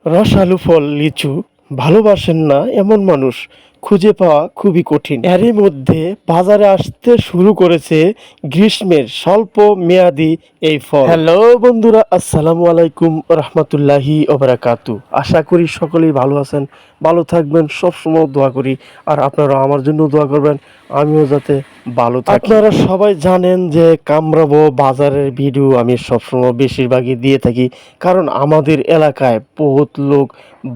রসালো ফল লিচু ভালোবাসেন না এমন মানুষ খুঁজে পাওয়া খুবই কঠিন। এরই মধ্যে বাজারে আসতে শুরু করেছে গ্রীষ্মের স্বল্প মেয়াদি এই ফল। হ্যালো বন্ধুরা, আসসালামু আলাইকুম রহমতুল্লাহি ওবারাকাতু। আশা করি সকলেই ভালো আছেন, ভালো থাকবেন, সবসময় দোয়া করি। আর আপনারা আমার জন্য দোয়া করবেন, আমিও যাতে ভালো থাকি। আপনারা সবাই জানেন যে কামরাবো বাজারের ভিডিও আমি সবসময় বেশিরভাগই দিয়ে থাকি, কারণ আমাদের এলাকায় বহুত লোক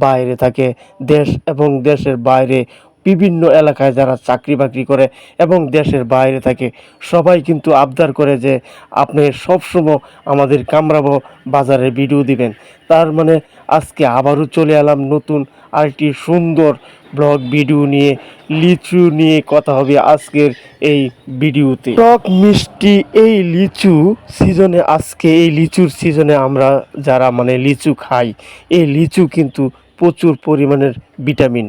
বাইরে থাকে, দেশ এবং দেশের বাইরে বিভিন্ন এলাকায় যারা চাকরি বাকরি করে এবং দেশের বাইরে থাকে, সবাই কিন্তু আবদার করে যে আপনি সবসময় আমাদের কামরাবো বাজারের ভিডিও দিবেন। তার মানে আজকে আবারও চলে এলাম নতুন আরেকটি সুন্দর ব্লগ ভিডিও নিয়ে। লিচু নিয়ে কথা হবে আজকের এই ভিডিওতে। টক মিষ্টি এই লিচু সিজনে, আজকে এই লিচুর সিজনে আমরা যারা লিচু খাই, এই লিচু কিন্তু প্রচুর পরিমাণের ভিটামিন।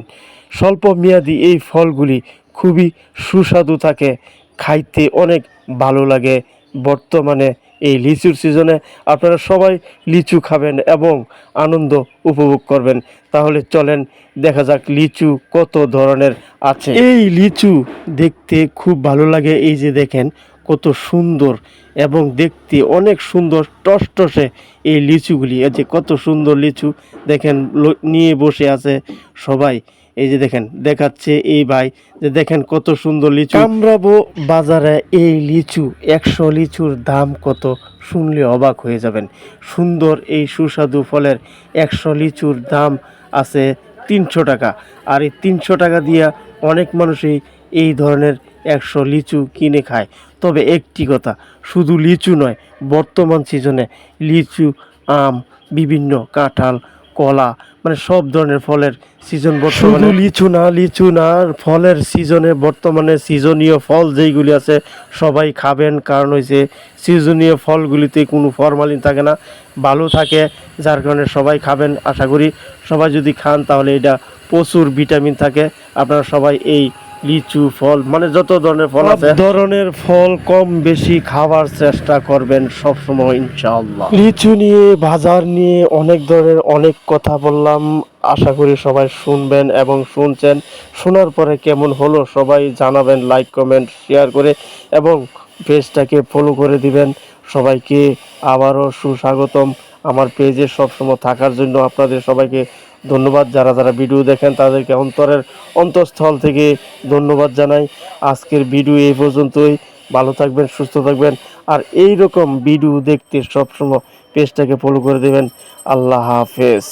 স্বল্প মেয়াদি এই ফলগুলি খুবই সুস্বাদু থাকে, খাইতে অনেক ভালো লাগে। বর্তমানে এই লিচুর সিজনে আপনারা সবাই লিচু খাবেন এবং আনন্দ উপভোগ করবেন। তাহলে চলেন দেখা যাক লিচু কত ধরনের আছে। এই লিচু দেখতে খুব ভালো লাগে, এই যে দেখেন কত সুন্দর এবং দেখতে অনেক সুন্দর টসটসে এই লিচুগুলি। এই যে কত সুন্দর লিচু দেখেন, নিয়ে বসে আছে সবাই। এই যে দেখেন দেখাচ্ছে এই ভাই, যে দেখেন কত সুন্দর লিচু। কামরাবো বাজারে এই লিচু 100 লিচুর দাম কত শুনলে অবাক হয়ে যাবেন। সুন্দর এই সুস্বাদু ফলের 100 লিচুর দাম আছে 300 টাকা। আর এই 300 টাকা দিয়ে অনেক মানুষই এই ধরনের 100 লিচু কিনে খায়। তবে একটি কথা, শুধু লিচু নয়, বর্তমান সিজনে লিচু, আম, বিভিন্ন কাঁঠাল, কলা, সব ধরনের ফলের সিজন বর্তমানে। লিচু না ফলের সিজনে বর্তমানে সিজনীয় ফল যেইগুলি আছে সবাই খাবেন, কারণ হয়েছে সিজনীয় ফলগুলিতে কোনো ফরমালিন থাকে না, ভালো থাকে, যার কারণে সবাই খাবেন। আশা করি সবাই যদি খান তাহলে এটা প্রচুর ভিটামিন থাকে। আপনারা সবাই এই লিচু ফল যত ধরনের ফল আছে, ধরনের ফল কম বেশি খাবার চেষ্টা করবেন সব সময় ইনশাআল্লাহ। লিচু নিয়ে, বাজার নিয়ে অনেক ধরনের অনেক কথা বললাম, আশা করি সবাই শুনবেন এবং শুনছেন। শোনার পরে কেমন হলো সবাই জানাবেন, লাইক কমেন্ট শেয়ার করে, এবং পেজটাকে ফলো করে দিবেন। সবাইকে আবারও সুস্বাগতম আমার পেজে সবসময় থাকার জন্য। আপনাদের সবাইকে ধন্যবাদ, যারা যারা ভিডিও দেখেন তাদেরকে অন্তঃস্থল থেকে ধন্যবাদ জানাই। আজকের ভিডিও এই পর্যন্তই। ভালো থাকবেন, সুস্থ থাকবেন, আর এই রকম ভিডিও দেখতে সবসময় পেজটাকে ফলো করে দেবেন। আল্লাহ হাফেজ।